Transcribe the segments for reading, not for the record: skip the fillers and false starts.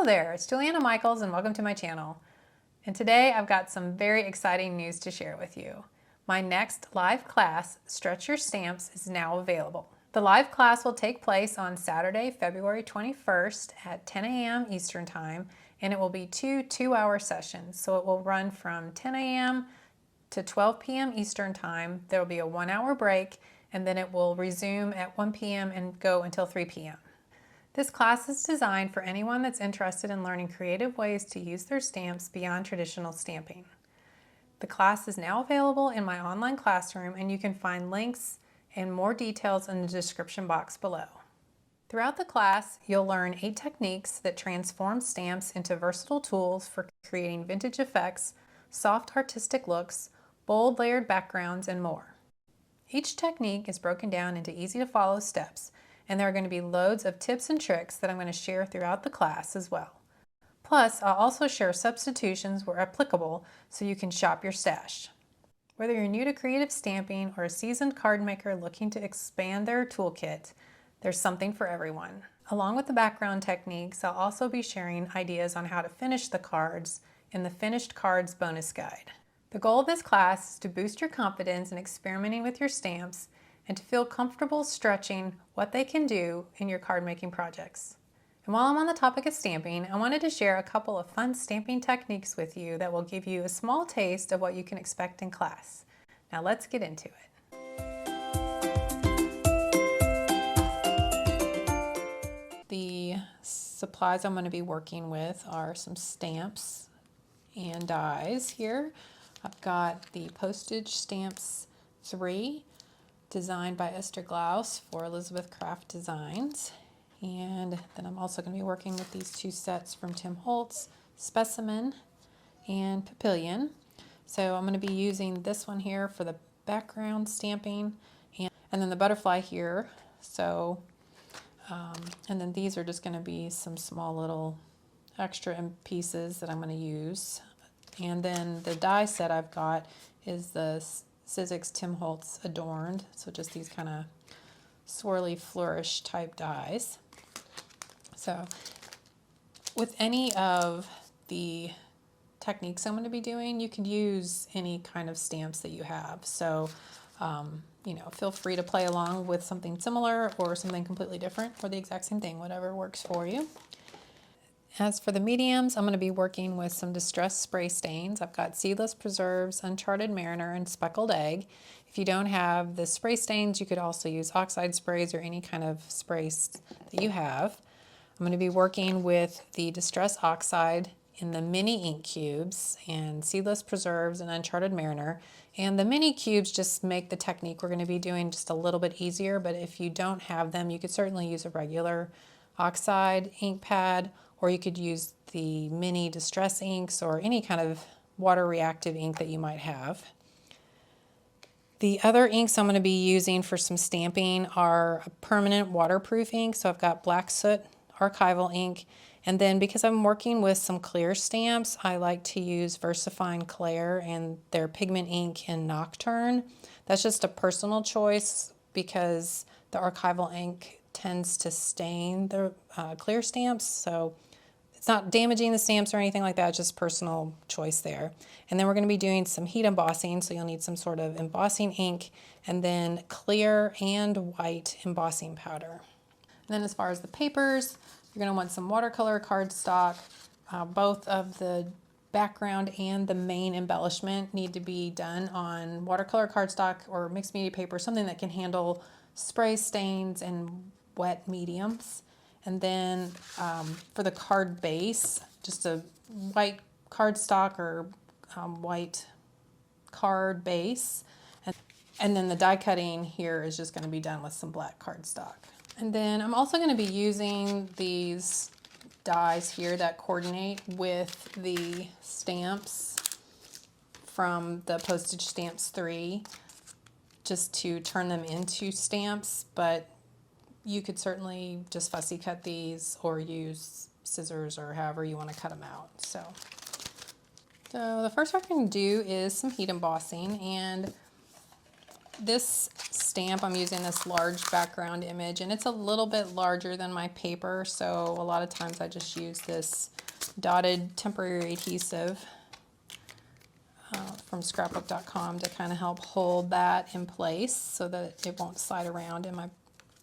Hello there, it's Juliana Michaels and welcome to my channel. And today I've got some very exciting news to share with you. My next live class, Stretch Your Stamps, is now available. The live class will take place on Saturday, February 21st at 10 a.m. Eastern Time, and it will be two 2-hour sessions. So it will run from 10 a.m. to 12 p.m. Eastern Time. There will be a 1-hour break, and then it will resume at 1 p.m. and go until 3 p.m. This class is designed for anyone that's interested in learning creative ways to use their stamps beyond traditional stamping. The class is now available in my online classroom, and you can find links and more details in the description box below. Throughout the class, you'll learn 8 techniques that transform stamps into versatile tools for creating vintage effects, soft artistic looks, bold layered backgrounds, and more. Each technique is broken down into easy to follow steps, and there are going to be loads of tips and tricks that I'm going to share throughout the class as well. Plus, I'll also share substitutions where applicable so you can shop your stash. Whether you're new to creative stamping or a seasoned card maker looking to expand their toolkit, there's something for everyone. Along with the background techniques, I'll also be sharing ideas on how to finish the cards in the Finished Cards bonus guide. The goal of this class is to boost your confidence in experimenting with your stamps and to feel comfortable stretching what they can do in your card making projects. And while I'm on the topic of stamping, I wanted to share a couple of fun stamping techniques with you that will give you a small taste of what you can expect in class. Now let's get into it. The supplies I'm going to be working with are some stamps and dies here. I've got the Postage Stamps 3, designed by Esther Glaus for Elizabeth Craft Designs. And then I'm also going to be working with these 2 sets from Tim Holtz, Specimen and Papillon. So I'm going to be using this one here for the background stamping and then the butterfly here. So, and then these are just going to be some small little extra pieces that I'm going to use. And then the die set I've got is the Sizzix Tim Holtz Adorned, so just these kind of swirly flourish type dies. So with any of the techniques I'm going to be doing, you can use any kind of stamps that you have. So you know, feel free to play along with something similar or something completely different or the exact same thing, whatever works for you. As for the mediums, I'm going to be working with some distress spray stains. I've got Seedless Preserves, Uncharted Mariner, and Speckled Egg. If you don't have the spray stains, you could also use Oxide sprays or any kind of sprays that you have. I'm going to be working with the Distress Oxide in the mini ink cubes and Seedless Preserves and Uncharted Mariner. And the mini cubes just make the technique we're going to be doing just a little bit easier, but if you don't have them, you could certainly use a regular Oxide ink pad, or you could use the mini distress inks or any kind of water reactive ink that you might have. The other inks I'm going to be using for some stamping are a permanent waterproof ink. So I've got Black Soot archival ink, and then because I'm working with some clear stamps, I like to use VersaFine Clair and their pigment ink in Nocturne. That's just a personal choice because the archival ink tends to stain the clear stamps, so it's not damaging the stamps or anything like that, it's just personal choice there. And then we're going to be doing some heat embossing, so you'll need some sort of embossing ink and then clear and white embossing powder. And then as far as the papers, you're going to want some watercolor cardstock. Both of the background and the main embellishment need to be done on watercolor cardstock or mixed media paper, something that can handle spray stains and wet mediums. And then for the card base, just a white cardstock or white card base. And then the die cutting here is just going to be done with some black cardstock. And then I'm also going to be using these dies here that coordinate with the stamps from the Postage Stamps 3 just to turn them into stamps, but you could certainly just fussy cut these or use scissors or however you want to cut them out. So the first one we're going to do is some heat embossing, and this stamp, I'm using this large background image, and it's a little bit larger than my paper, so a lot of times I just use this dotted temporary adhesive from scrapbook.com to kind of help hold that in place so that it won't slide around in my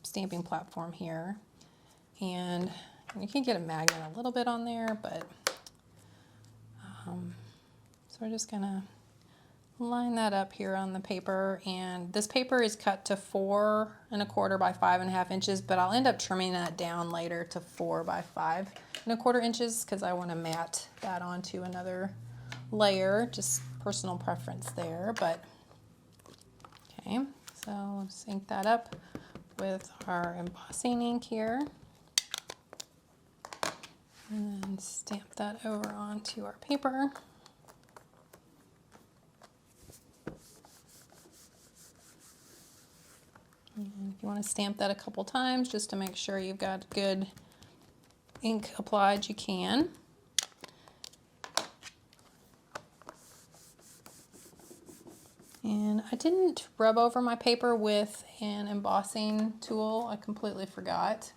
stamping platform here. And you can get a magnet a little bit on there, but so we're just gonna line that up here on the paper, and this paper is cut to 4 1/4 by 5 1/2 inches, but I'll end up trimming that down later to 4 by 5 1/4 inches because I want to mat that onto another layer, just personal preference there. But okay, so let's ink that up with our embossing ink here, and then stamp that over onto our paper. And if you want to stamp that a couple times just to make sure you've got good ink applied, you can. And I didn't rub over my paper with an embossing tool. I completely forgot.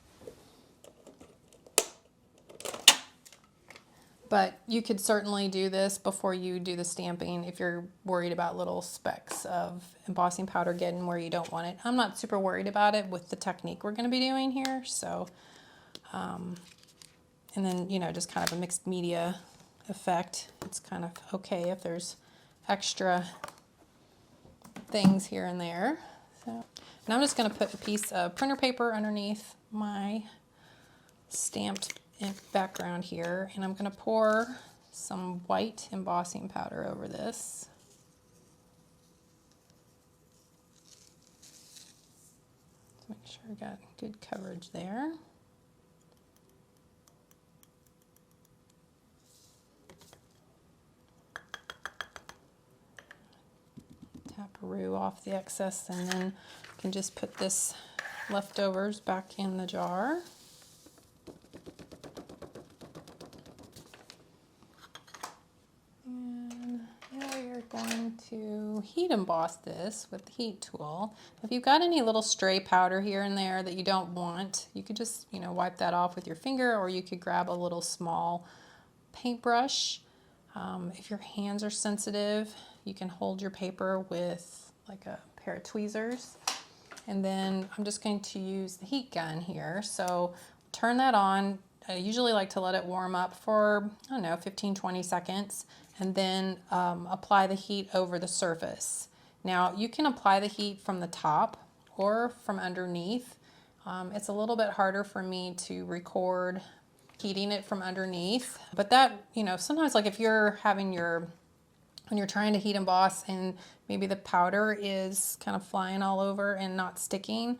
But you could certainly do this before you do the stamping if you're worried about little specks of embossing powder getting where you don't want it. I'm not super worried about it with the technique we're going to be doing here. So, and then, you know, just kind of a mixed media effect. It's kind of okay if there's extra things here and there. So, and I'm just going to put a piece of printer paper underneath my stamped background here, and I'm going to pour some white embossing powder over this. Let's make sure I got good coverage there. Taparoo off the excess, and then I can just put this leftovers back in the jar. Going to heat emboss this with the heat tool. If you've got any little stray powder here and there that you don't want, you could just, you know, wipe that off with your finger, or you could grab a little small paintbrush. If your hands are sensitive, you can hold your paper with like a pair of tweezers. And then I'm just going to use the heat gun here. So turn that on. I usually like to let it warm up for, I don't know, 15-20 seconds, and then apply the heat over the surface. Now you can apply the heat from the top or from underneath. It's a little bit harder for me to record heating it from underneath, but that, you know, sometimes like if you're having when you're trying to heat emboss and maybe the powder is kind of flying all over and not sticking,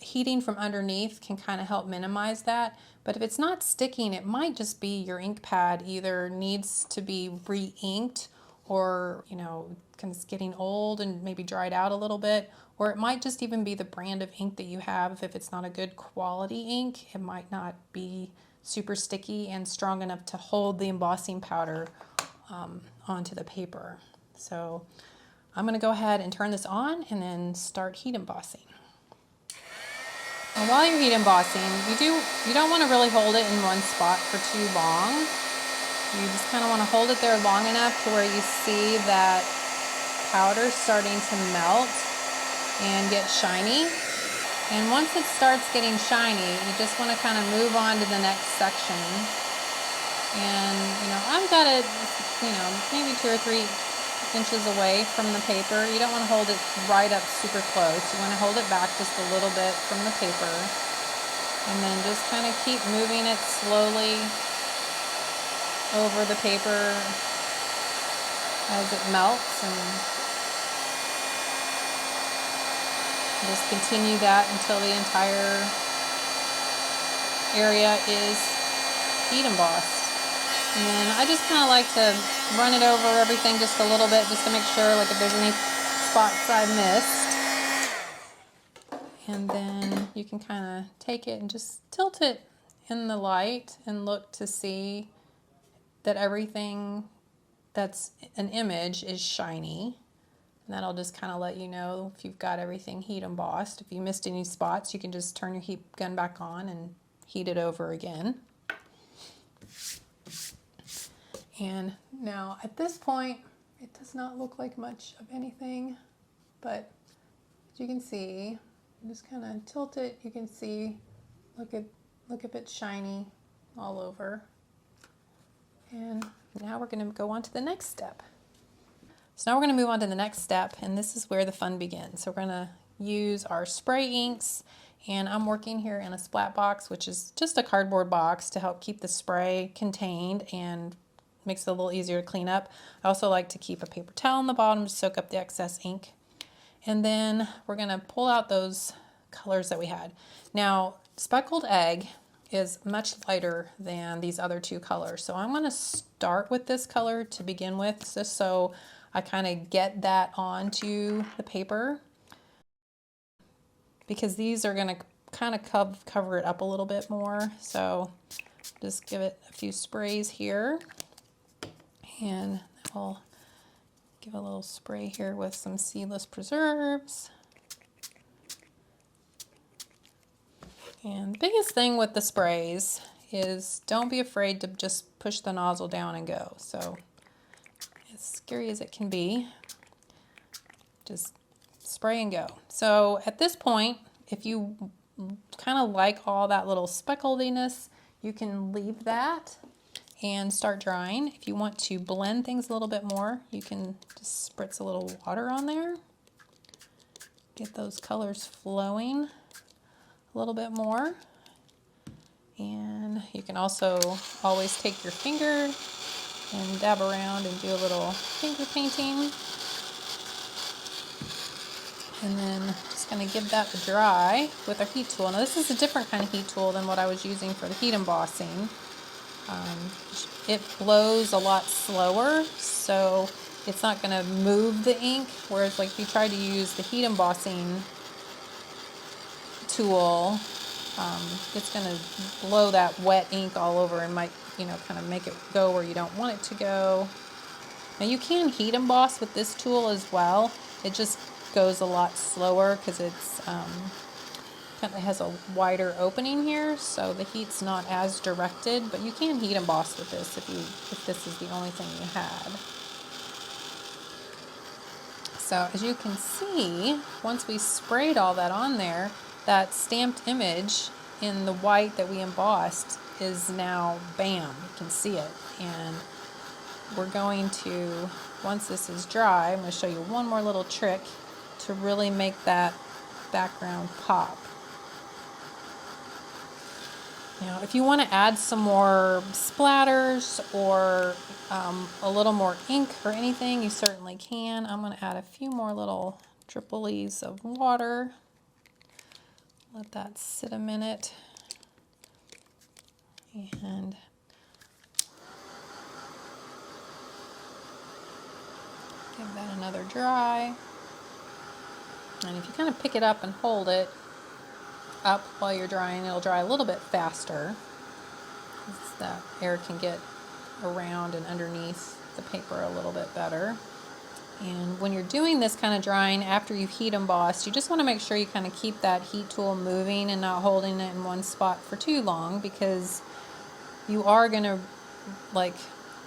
heating from underneath can kind of help minimize that. But if it's not sticking, it might just be your ink pad either needs to be re-inked, or, you know, kind of getting old and maybe dried out a little bit, or it might just even be the brand of ink that you have. If it's not a good quality ink, it might not be super sticky and strong enough to hold the embossing powder onto the paper. So I'm going to go ahead and turn this on and then start heat embossing. And while you're heat embossing, you don't want to really hold it in one spot for too long. You just kind of want to hold it there long enough to where you see that powder starting to melt and get shiny. And once it starts getting shiny, you just want to kind of move on to the next section. And, you know, I've got it, you know, maybe 2 or 3 inches away from the paper. You don't want to hold it right up super close. You want to hold it back just a little bit from the paper, and then just kind of keep moving it slowly over the paper as it melts, and just continue that until the entire area is heat embossed. And then I just kind of like to run it over everything just a little bit, just to make sure, like, if there's any spots I missed. And then you can kind of take it and just tilt it in the light and look to see that everything that's an image is shiny. And that'll just kind of let you know if you've got everything heat embossed. If you missed any spots, you can just turn your heat gun back on and heat it over again. And now at this point, it does not look like much of anything, but as you can see, just kind of tilt it, you can see, look if it's shiny all over. And now we're going to go on to the next step. So now we're going to move on to the next step, and this is where the fun begins. So we're going to use our spray inks, and I'm working here in a splat box, which is just a cardboard box to help keep the spray contained and makes it a little easier to clean up. I also like to keep a paper towel on the bottom to soak up the excess ink. And then we're going to pull out those colors that we had. Now, speckled egg is much lighter than these other two colors. So I'm going to start with this color to begin with, just so I kind of get that onto the paper, because these are going to kind of cover it up a little bit more. So just give it a few sprays here, and I'll give a little spray here with some Seedless preserves. And the biggest thing with the sprays is don't be afraid to just push the nozzle down and go. So as scary as it can be, just spray and go. So at this point, if you kind of like all that little specklediness, you can leave that and start drying. If you want to blend things a little bit more, you can just spritz a little water on there. Get those colors flowing a little bit more. And you can also always take your finger and dab around and do a little finger painting. And then just going to give that a dry with our heat tool. Now this is a different kind of heat tool than what I was using for the heat embossing. It blows a lot slower, so it's not going to move the ink, whereas like if you try to use the heat embossing tool, it's going to blow that wet ink all over and might, kind of make it go where you don't want it to go. Now you can heat emboss with this tool as well. It just goes a lot slower because it's kind of has a wider opening here, so the heat's not as directed, but you can heat emboss with this if this is the only thing you had. So as you can see, once we sprayed all that on there, that stamped image in the white that we embossed is now, bam, you can see it. And we're going to, once this is dry, I'm going to show you one more little trick to really make that background pop. Now, if you want to add some more splatters or a little more ink or anything, you certainly can. I'm going to add a few more little dribblies of water. Let that sit a minute. And give that another dry. And if you kind of pick it up and hold it up while you're drying, it'll dry a little bit faster, because that air can get around and underneath the paper a little bit better. And when you're doing this kind of drying after you've heat embossed, you just want to make sure you kind of keep that heat tool moving and not holding it in one spot for too long, because you are going to like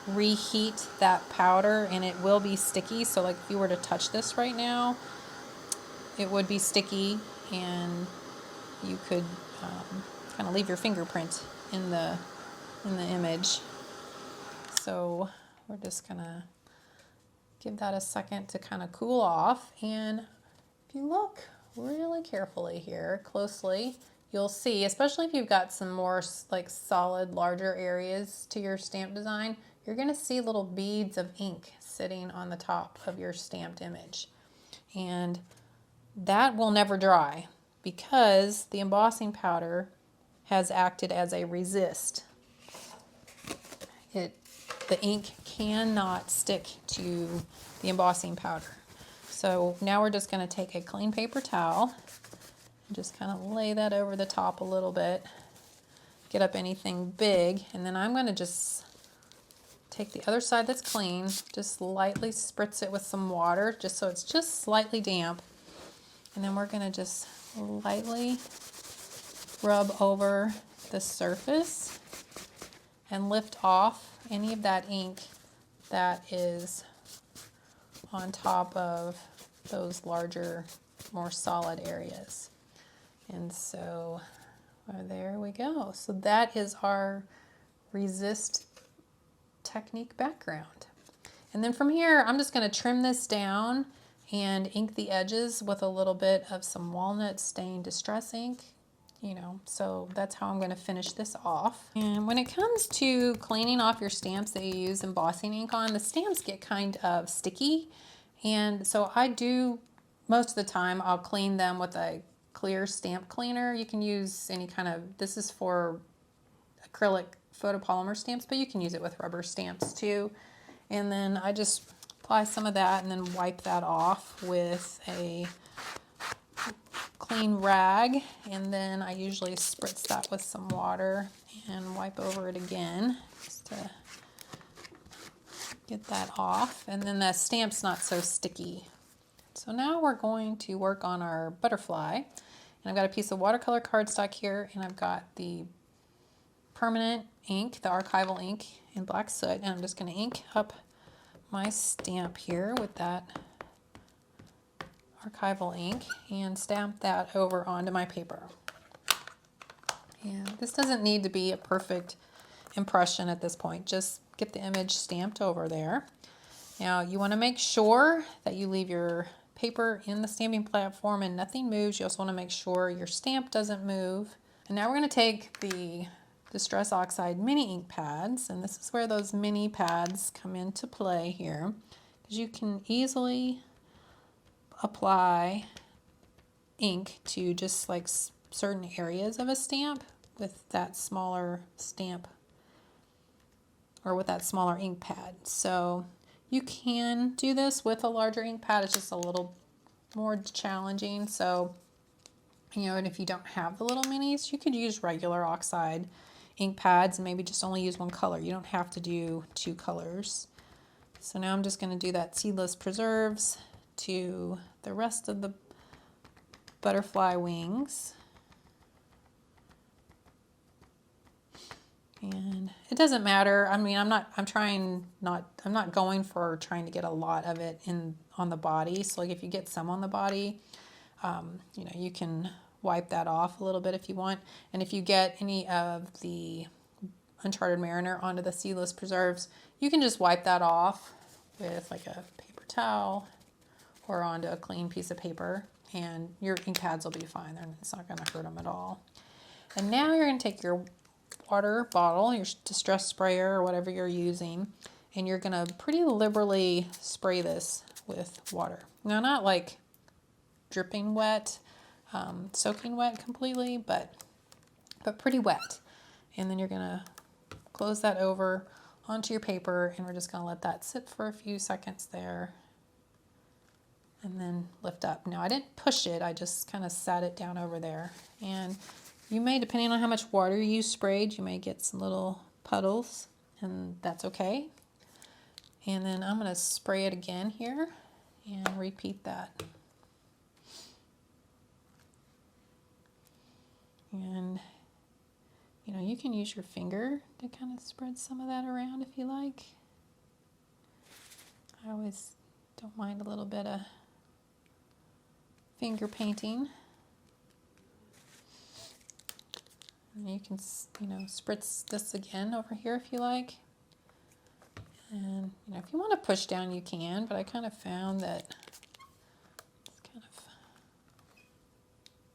reheat that powder and it will be sticky. So like if you were to touch this right now, it would be sticky, and you could kind of leave your fingerprint in the image. So we're just gonna give that a second to kind of cool off. And if you look really carefully here, closely, you'll see, especially if you've got some more like solid, larger areas to your stamp design, you're gonna see little beads of ink sitting on the top of your stamped image. And that will never dry because the embossing powder has acted as a resist. The ink cannot stick to the embossing powder. So now we're just going to take a clean paper towel and just kind of lay that over the top a little bit, get up anything big, and then I'm going to just take the other side that's clean, just lightly spritz it with some water, just so it's just slightly damp. And then we're going to just lightly rub over the surface and lift off any of that ink that is on top of those larger, more solid areas. And so there we go. So that is our resist technique background. And then from here, I'm just going to trim this down and ink the edges with a little bit of some walnut stain distress ink, you know, so that's how I'm going to finish this off. And when it comes to cleaning off your stamps that you use embossing ink on, the stamps get kind of sticky. And so I do, most of the time, I'll clean them with a clear stamp cleaner. You can use any kind of, this is for acrylic photopolymer stamps, but you can use it with rubber stamps too. And then I just apply some of that and then wipe that off with a clean rag. And then I usually spritz that with some water and wipe over it again just to get that off. And then the stamp's not so sticky. So now we're going to work on our butterfly. And I've got a piece of watercolor cardstock here, and I've got the permanent ink, the archival ink in black soot, and I'm just going to ink up my stamp here with that archival ink and stamp that over onto my paper. And this doesn't need to be a perfect impression at this point, just get the image stamped over there. Now you want to make sure that you leave your paper in the stamping platform and nothing moves. You also want to make sure your stamp doesn't move. And now we're going to take the Distress Oxide mini ink pads, and this is where those mini pads come into play here, because you can easily apply ink to just like certain areas of a stamp with that smaller stamp or with that smaller ink pad. So you can do this with a larger ink pad. It's just a little more challenging. So, you know, and if you don't have the little minis, you could use regular Oxide ink pads and maybe just only use one color. You don't have to do two colors. So now I'm just going to do that Seedless Preserves to the rest of the butterfly wings. And it doesn't matter. I mean, I'm not going for trying to get a lot of it on the body. So like if you get some on the body, you know, you can wipe that off a little bit if you want. And if you get any of the Uncharted Mariner onto the Seedless Preserves, you can just wipe that off with like a paper towel or onto a clean piece of paper, and your ink pads will be fine. It's not going to hurt them at all. And now you're going to take your water bottle, your distress sprayer or whatever you're using, and you're going to pretty liberally spray this with water. Now, not like dripping wet, soaking wet completely, but pretty wet. And then you're going to close that over onto your paper, and we're just going to let that sit for a few seconds there and then lift up. Now, I didn't push it, I just kind of sat it down over there. And you may, depending on how much water you sprayed, you may get some little puddles, and that's okay. And then I'm going to spray it again here and repeat that. And, you know, you can use your finger to kind of spread some of that around if you like. I always don't mind a little bit of finger painting. And you can, you know, spritz this again over here if you like. And, you know, if you want to push down, you can, but I kind of found that it's kind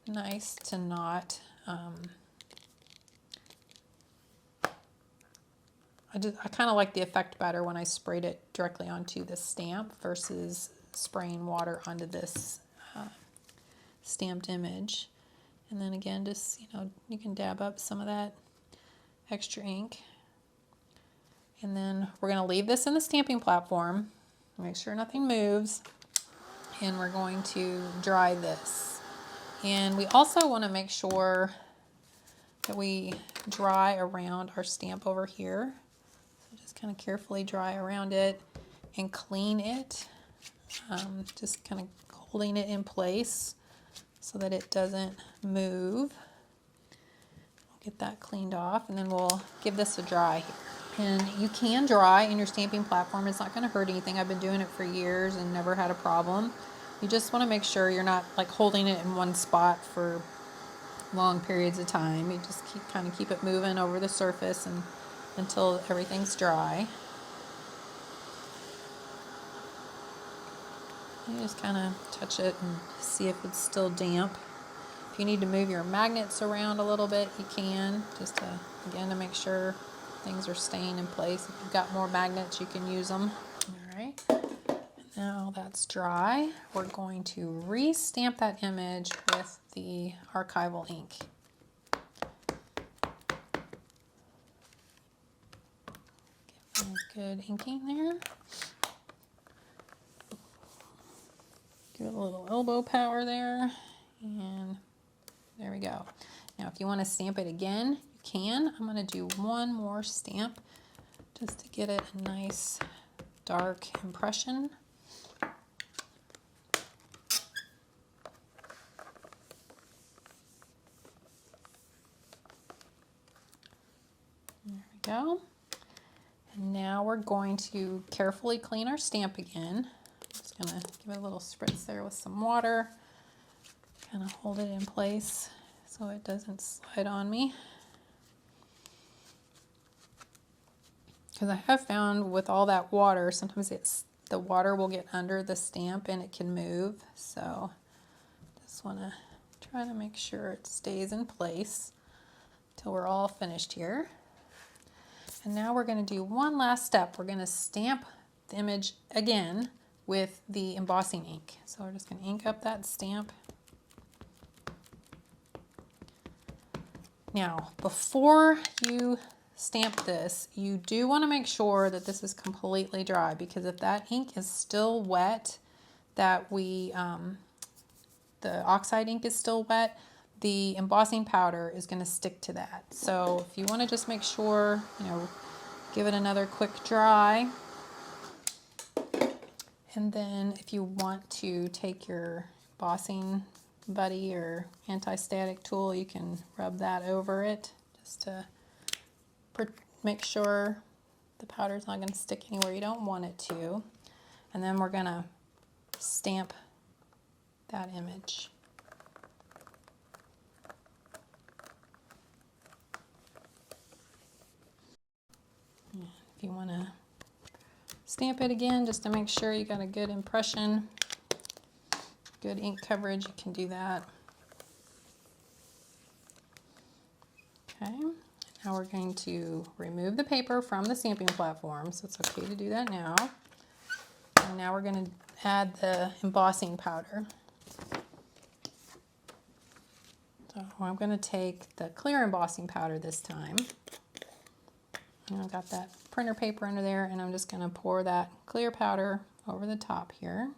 of nice to not, I kind of like the effect better when I sprayed it directly onto the stamp versus spraying water onto this stamped image. And then again, just, you know, you can dab up some of that extra ink. And then we're going to leave this in the stamping platform, make sure nothing moves, and we're going to dry this. And we also want to make sure that we dry around our stamp over here. So just kind of carefully dry around it and clean it. Just kind of holding it in place so that it doesn't move. We'll get that cleaned off, and then we'll give this a dry here. And you can dry in your stamping platform. It's not going to hurt anything. I've been doing it for years and never had a problem. You just want to make sure you're not like holding it in one spot for long periods of time. You just kind of keep it moving over the surface and until everything's dry. You just kind of touch it and see if it's still damp. If you need to move your magnets around a little bit, you can, just to, again, to make sure things are staying in place. If you've got more magnets, you can use them. All right, now that's dry. We're going to re-stamp that image with the archival ink. Give it a good inking there. Give it a little elbow power there, and there we go. Now if you want to stamp it again, you can. I'm going to do one more stamp just to get it a nice dark impression. There we go. And now we're going to carefully clean our stamp again. I'm just going to give it a little spritz there with some water. Kind of hold it in place so it doesn't slide on me. Because I have found with all that water, sometimes the water will get under the stamp and it can move. So just want to try to make sure it stays in place till we're all finished here. And now we're going to do one last step. We're going to stamp the image again with the embossing ink. So we're just going to ink up that stamp. Now, before you stamp this, you do want to make sure that this is completely dry, because if that ink is still wet, that the Oxide ink is still wet, the embossing powder is going to stick to that. So if you want to just make sure, give it another quick dry. And then if you want to take your embossing buddy or anti-static tool, you can rub that over it just to make sure the powder's not going to stick anywhere you don't want it to. And then we're going to stamp that image. If you want to stamp it again just to make sure you got a good impression, good ink coverage, you can do that. Okay, now we're going to remove the paper from the stamping platform, so it's okay to do that now. And now we're going to add the embossing powder. So I'm going to take the clear embossing powder this time. And I've got that printer paper under there, and I'm just going to pour that clear powder over the top here.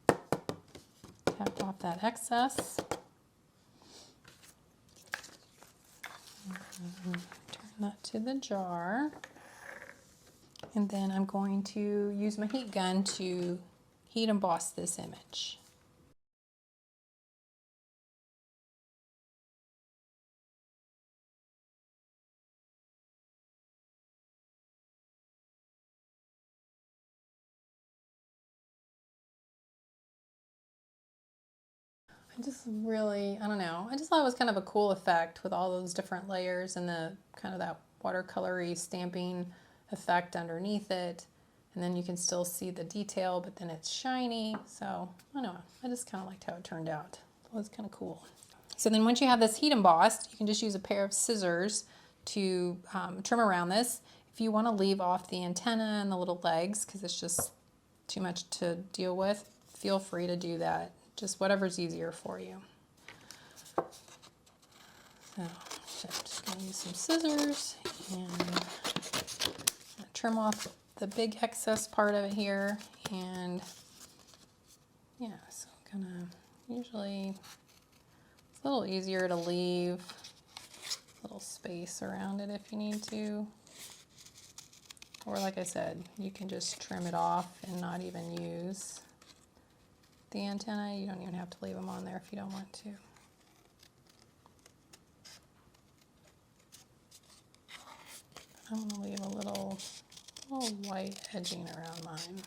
Tap off that excess. Turn that to the jar. And then I'm going to use my heat gun to heat emboss this image. I don't know, I just thought it was kind of a cool effect with all those different layers and the kind of that watercolory stamping effect underneath it. And then you can still see the detail, but then it's shiny. So I don't know, I just kind of liked how it turned out. It was kind of cool. So then once you have this heat embossed, you can just use a pair of scissors to trim around this. If you want to leave off the antenna and the little legs, because it's just too much to deal with, feel free to do that. Just whatever's easier for you. So I'm just going to use some scissors and trim off the big excess part of it here. And yeah, so I'm usually it's a little easier to leave little space around it if you need to. Or like I said, you can just trim it off and not even use the antenna. You don't even have to leave them on there if you don't want to. I'm going to leave a little white edging around mine.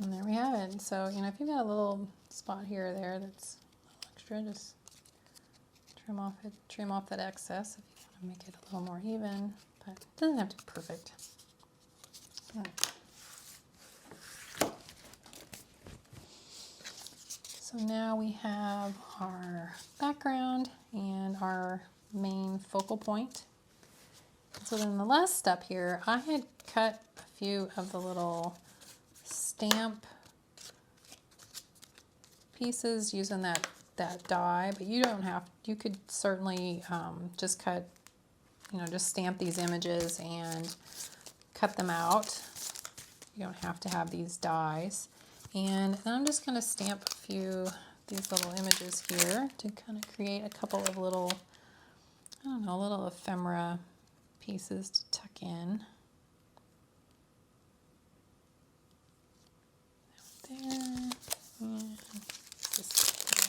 And there we have it. So, you know, if you've got a little spot here or there that's a little extra, just trim off that excess if you want to make it a little more even, but it doesn't have to be perfect. All right. So now we have our background and our main focal point. So then the last step here, I had cut a few of the little stamp pieces using that die, but you don't have, you could certainly just cut, you know, just stamp these images and cut them out. You don't have to have these dies. And then I'm just going to stamp a few of these little images here to kind of create a couple of little, I don't know, little ephemera pieces to tuck in. There, and this there.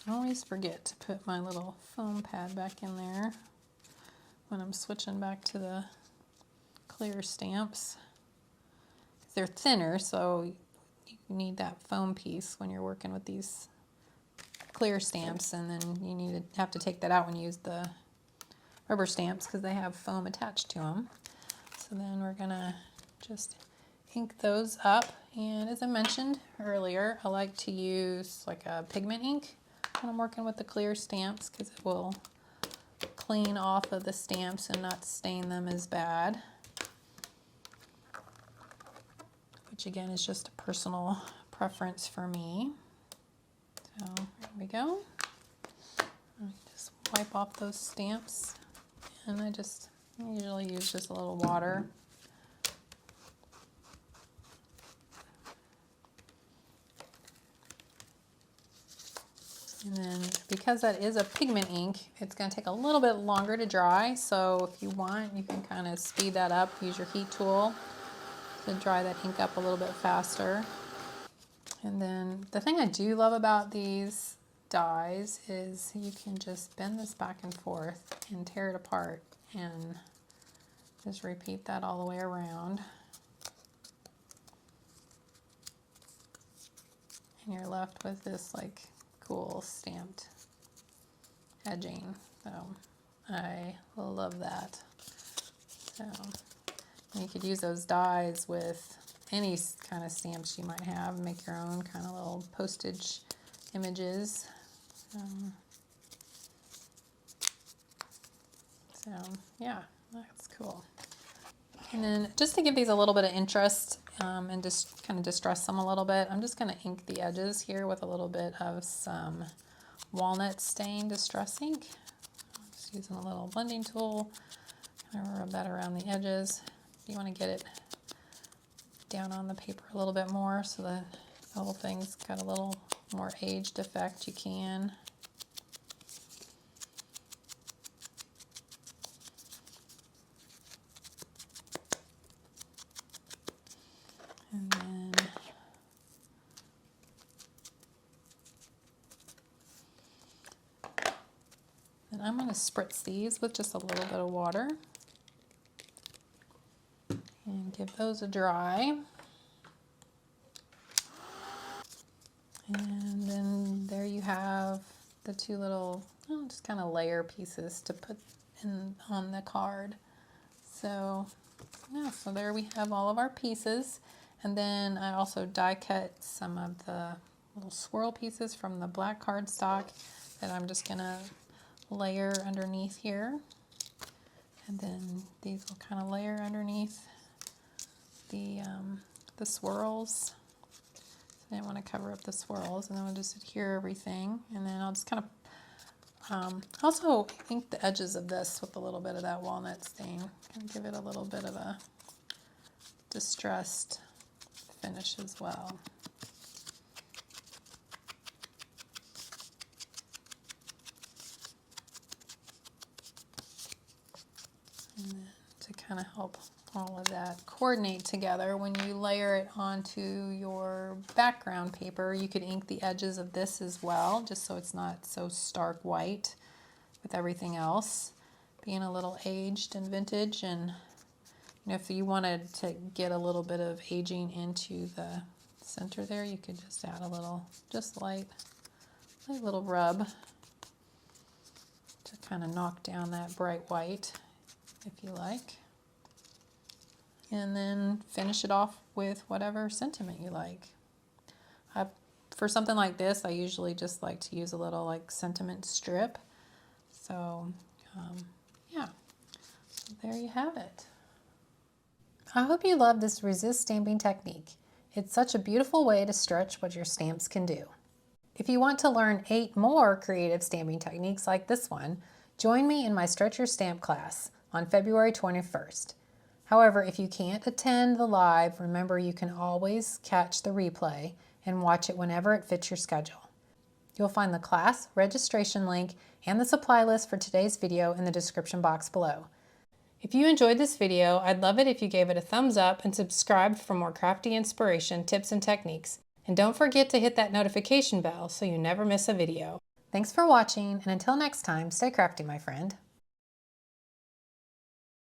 I always forget to put my little foam pad back in there when I'm switching back to the clear stamps. They're thinner, so you need that foam piece when you're working with these clear stamps, and then you have to take that out when you use the rubber stamps because they have foam attached to them. So then we're gonna just ink those up, and as I mentioned earlier, I like to use like a pigment ink when I'm working with the clear stamps because it will clean off of the stamps and not stain them as bad. Which again is just a personal preference for me. So there we go. Just wipe off those stamps, and I usually use just a little water. And then because that is a pigment ink, it's going to take a little bit longer to dry. So if you want, you can kind of speed that up, use your heat tool to dry that ink up a little bit faster. And then the thing I do love about these dies is you can just bend this back and forth and tear it apart and just repeat that all the way around. And you're left with this like cool stamped edging. So I love that. So you could use those dies with any kind of stamps you might have, make your own kind of little postage images. So yeah, that's cool. And then just to give these a little bit of interest and just kind of distress them a little bit, I'm just going to ink the edges here with a little bit of some walnut stain distress ink. Just using a little blending tool, kind of rub that around the edges. You want to get it down on the paper a little bit more so that the whole thing's got a little more aged effect. You can. And then I'm going to spritz these with just a little bit of water and give those a dry. And then there you have the two little, just kind of layer pieces to put in on the card. So yeah, so there we have all of our pieces. And then I also die cut some of the little swirl pieces from the black cardstock that I'm just gonna layer underneath here. And then these will kind of layer underneath the swirls. I didn't want to cover up the swirls, and then we'll just adhere everything. And then I'll just kind of also ink the edges of this with a little bit of that walnut stain. Kind of give it a little bit of a distressed finish as well. And then to kind of help all of that coordinate together, when you layer it onto your background paper, you could ink the edges of this as well, just so it's not so stark white with everything else being a little aged and vintage. And if you wanted to get a little bit of aging into the center there, you could just add a little, just light little rub to kind of knock down that bright white if you like. And then finish it off with whatever sentiment you like. For something like this, I usually just like to use a little like sentiment strip. So yeah, so there you have it. I hope you love this resist stamping technique. It's such a beautiful way to stretch what your stamps can do. If you want to learn 8 more creative stamping techniques like this one, join me in my Stretch Your Stamp class on February 21st. However, if you can't attend the live, remember you can always catch the replay and watch it whenever it fits your schedule. You'll find the class registration link and the supply list for today's video in the description box below. If you enjoyed this video, I'd love it if you gave it a thumbs up and subscribed for more crafty inspiration, tips, and techniques. And don't forget to hit that notification bell so you never miss a video. Thanks for watching, and until next time, stay crafty, my friend.